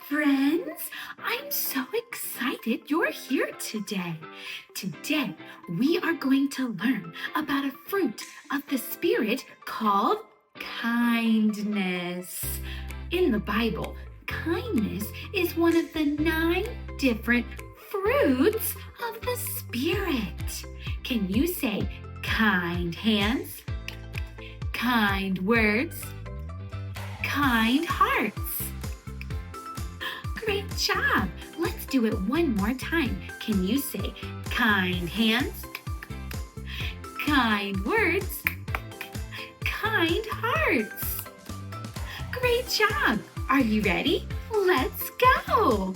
Friends, I'm so excited you're here today. Today, we are going to learn about a fruit of the Spirit called kindness. In the Bible, kindness is one of the 9 different fruits of the Spirit. Can you say kind hands, kind words, kind hearts? Great job. Let's do it one more time. Can you say kind hands, kind words, kind hearts? Great job. Are you ready? Let's go.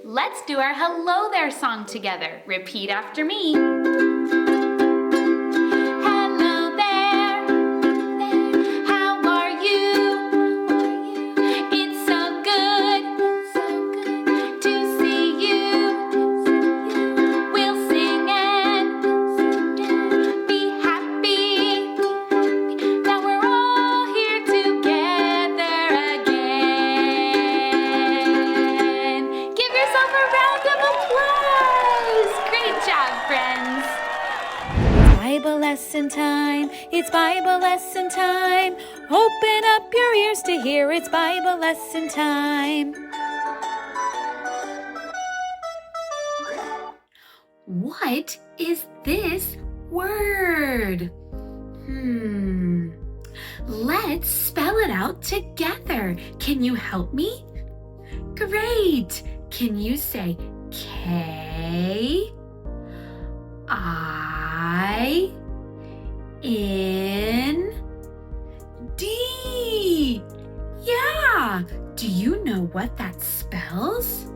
Let's do our hello there song together. Repeat after me. Hello there. How are you? It's so good to see you. We'll sing and be happy that we're all here together again. Give yourself a round of applause! Great job, friends! Bible lesson time, it's Bible lesson time. Open up your ears to hear, it's Bible lesson time. What is this word? Let's spell it out together. Can you help me? Great! Can you say K-I-N-D? Yeah! Do you know what that spells?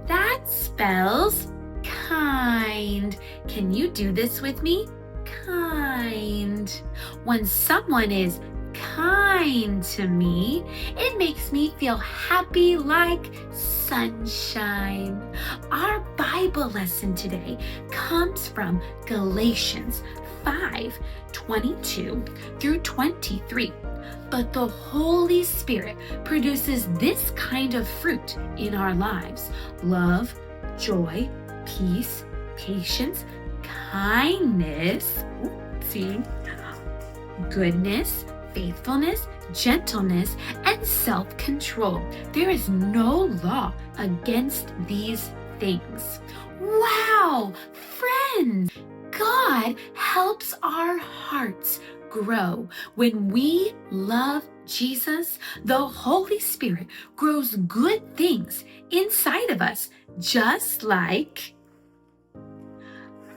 That spells kind. Can you do this with me? Kind. When someone is kind to me, it makes me feel happy like sunshine. Our Bible lesson today comes from Galatians 5:22 through 23. But the Holy Spirit produces this kind of fruit in our lives: love, joy, peace, patience, kindness, goodness, faithfulness, gentleness, and self-control. There is no law against these things. Wow, friends, God helps our hearts grow. When we love Jesus, the Holy Spirit grows good things inside of us, just like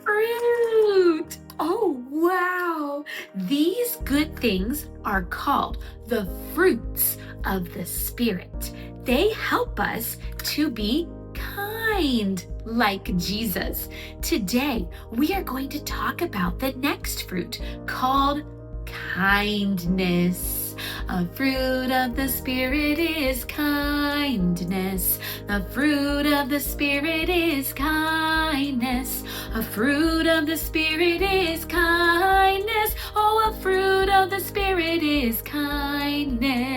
fruit. Oh, wow. These good things are called the fruits of the Spirit. They help us to be kind like Jesus. Today, we are going to talk about the next fruit called kindness. A fruit of the Spirit is kindness. The fruit of the Spirit is kindness. A fruit of the Spirit is kindness. Oh, a fruit of the Spirit is kindness.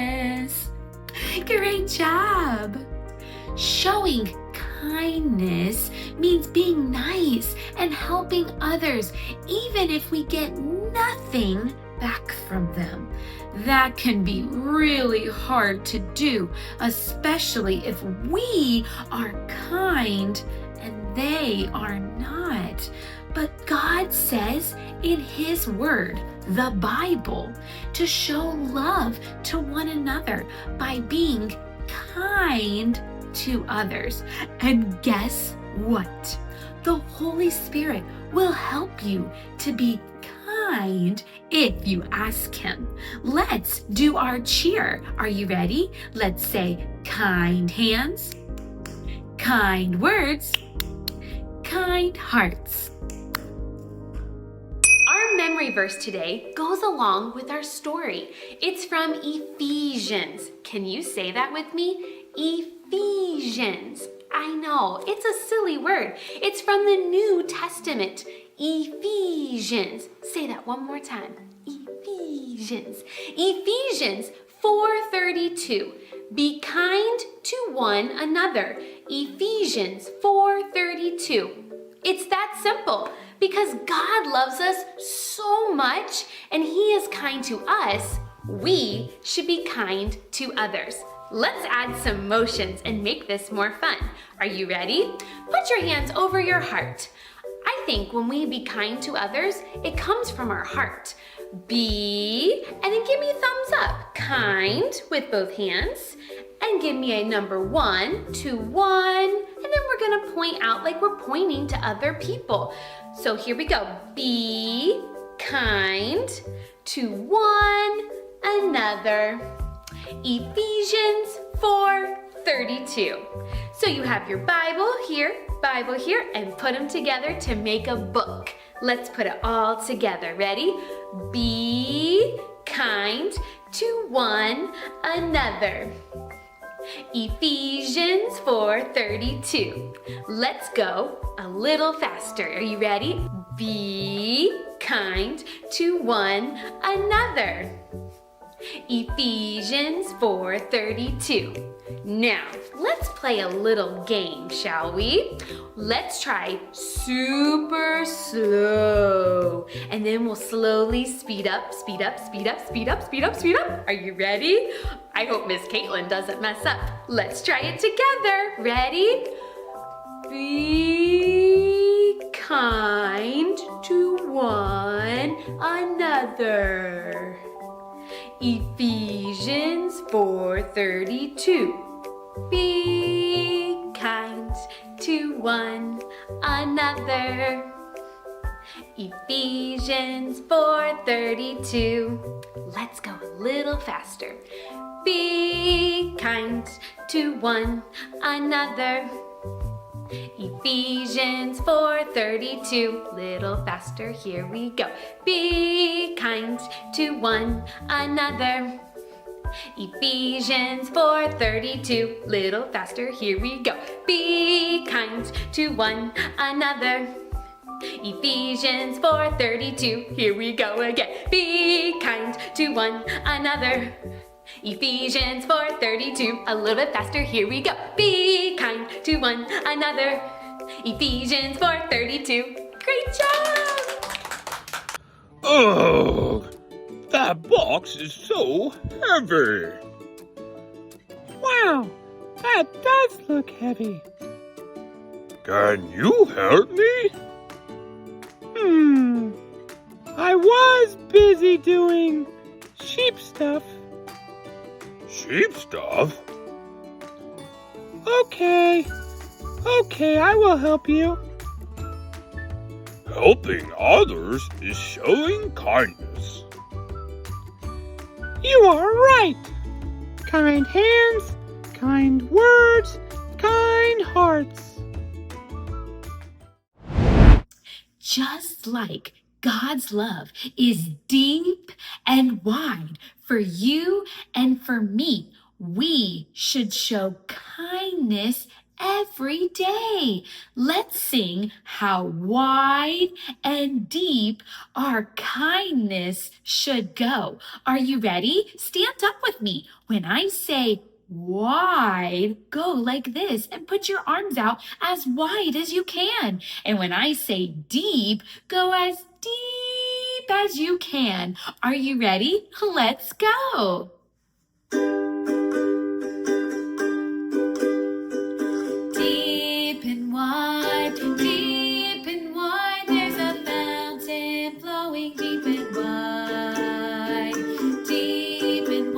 Great job. Showing kindness means being nice and helping others, even if we get nothing back from them. That can be really hard to do, especially if we are kind and they are not. But God says in His Word, the Bible, to show love to one another by being kind to others. And guess what? The Holy Spirit will help you to be kind if you ask Him. Let's do our cheer. Are you ready? Let's say kind hands, kind words, kind hearts. Our memory verse today goes along with our story. It's from Ephesians. Can you say that with me? Ephesians. I know, it's a lovely word. It's from the New Testament, Ephesians. Say that one more time. Ephesians. Ephesians 4:32. Be kind to one another. Ephesians 4:32. It's that simple because God loves us so much and He is kind to us. We should be kind to others. Let's add some motions and make this more fun. Are you ready? Put your hands over your heart. I think when we be kind to others, it comes from our heart. Be, and then give me a thumbs up. Kind with both hands. And give me a number 1 to 1. And then we're gonna point out like we're pointing to other people. So here we go. Be kind to one another. Ephesians 4:32. So you have your Bible here, and put them together to make a book. Let's put it all together. Ready? Be kind to one another. Ephesians 4:32. Let's go a little faster. Are you ready? Be kind to one another. Ephesians 4:32. Now, let's play a little game, shall we? Let's try super slow. And then we'll slowly speed up, speed up, speed up, speed up, speed up, speed up. Are you ready? I hope Miss Kaitlin doesn't mess up. Let's try it together. Ready? Be kind to one another. Ephesians 4:32. Be kind to one another. Ephesians 4:32. Let's go a little faster. Be kind to one another. Ephesians 4:32. Little faster, here we go. Be kind to one another. Ephesians 4:32. Little faster, here we go. Be kind to one another. Ephesians 4:32. Here we go again. Be kind to one another. Ephesians 4:32. A little bit faster, here we go. Be kind to one another. Ephesians 4:32. Great job! Ugh! That box is so heavy. Wow, that does look heavy. Can you help me? I was busy doing sheep stuff. Sheep stuff? Okay, I will help you. Helping others is showing kindness. You are right. Kind hands, kind words, kind hearts. Just like God's love is deep and wide for you and for me, we should show kindness every day. Let's sing how wide and deep our kindness should go. Are you ready? Stand up with me. When I say wide, go like this and put your arms out as wide as you can. And when I say deep, go as deep as you can. Are you ready? Let's go. Deep and wide, there's a fountain flowing deep and wide. Deep and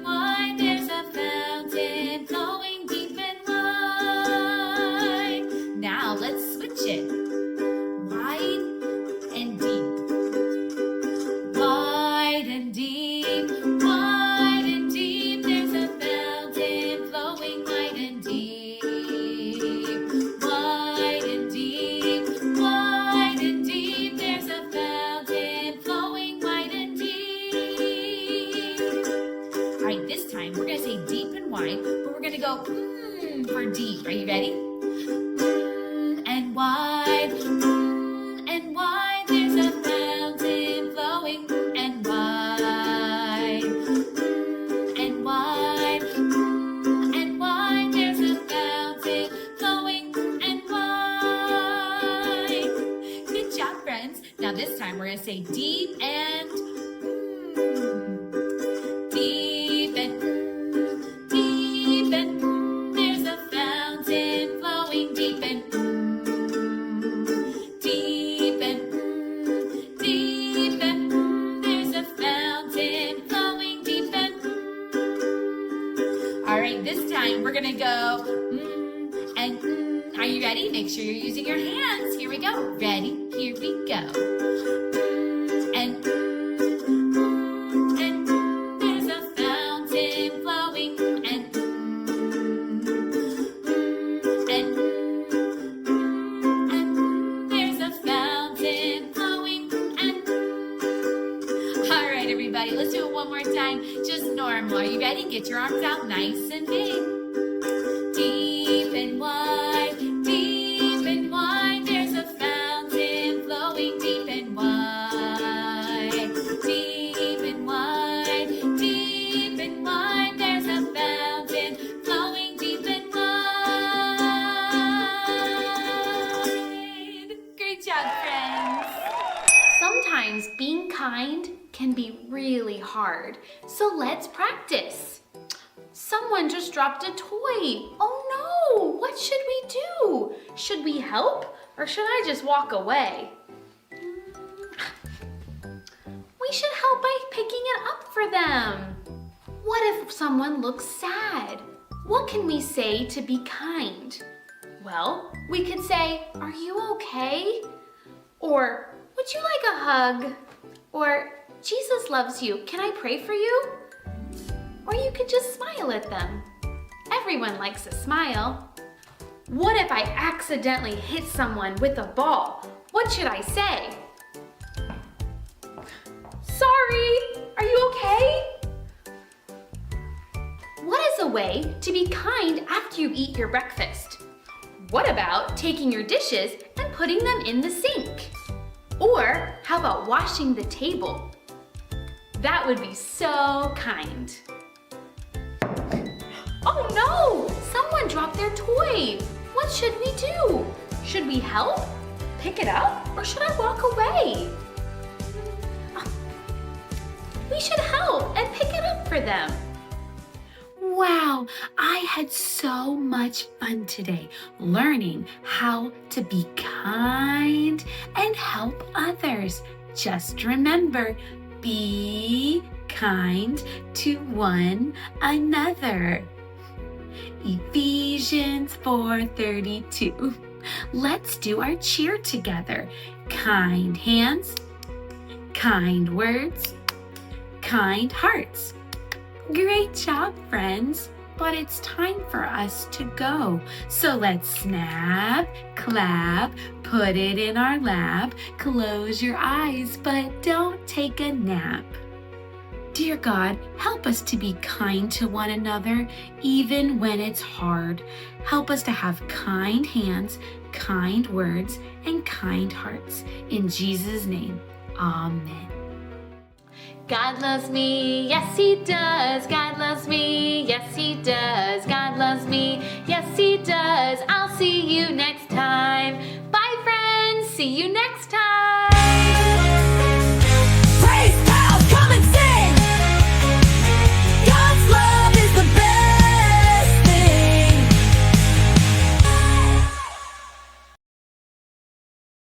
wide, there's a fountain flowing deep and wide. Now let's switch it. Wide and deep. Wide and deep. Wide and deep. There's a fountain flowing wide and deep. Wide and deep. Wide and deep. There's a fountain flowing wide and deep. All right, this time we're going to say deep and wide, but we're going to go for deep. Are you ready? And wide, and wide. There's a fountain flowing and wide, and wide, and wide. There's a fountain flowing and wide. Good job, friends. Now this time we're going to say deep and deep and deep and there's a fountain flowing deep and deep and deep and there's a fountain flowing deep and all right, this time we're gonna go and are you ready? Make sure you're using your hands. Here we go. Ready? Here we go. And there's a fountain flowing and there's a fountain flowing and all right, everybody, let's do it one more time. Just normal. Are you ready? Get your arms out nice and big. Deep and wide, deep and wide. There's a fountain flowing deep and wide. Deep and wide, deep and wide. There's a fountain flowing deep and wide. Great job, friends. Sometimes being kind can be really hard, so let's practice. Someone just dropped a toy. Oh no, what should we do? Should we help or should I just walk away? We should help by picking it up for them. What if someone looks sad? What can we say to be kind? Well, we could say, "Are you okay?" Or, "Would you like a hug?" Or, "Jesus loves you. Can I pray for you?" Or you could just smile at them. Everyone likes a smile. What if I accidentally hit someone with a ball? What should I say? "Sorry, are you okay?" What is a way to be kind after you eat your breakfast? What about taking your dishes and putting them in the sink? Or how about washing the table? That would be so kind. Oh no! Someone dropped their toy. What should we do? Should we help? Pick it up? Or should I walk away? We should help and pick it up for them. Wow, I had so much fun today learning how to be kind and help others. Just remember, be kind to one another. Ephesians 4:32. Let's do our cheer together. Kind hands, kind words, kind hearts. Great job, friends. But it's time for us to go. So let's snap, clap, put it in our lap, close your eyes, but don't take a nap. Dear God, help us to be kind to one another, even when it's hard. Help us to have kind hands, kind words, and kind hearts. In Jesus' name, amen. God loves me, yes he does. God loves me, yes he does. God loves me, yes he does. I'll see you next time. Bye friends, see you next time.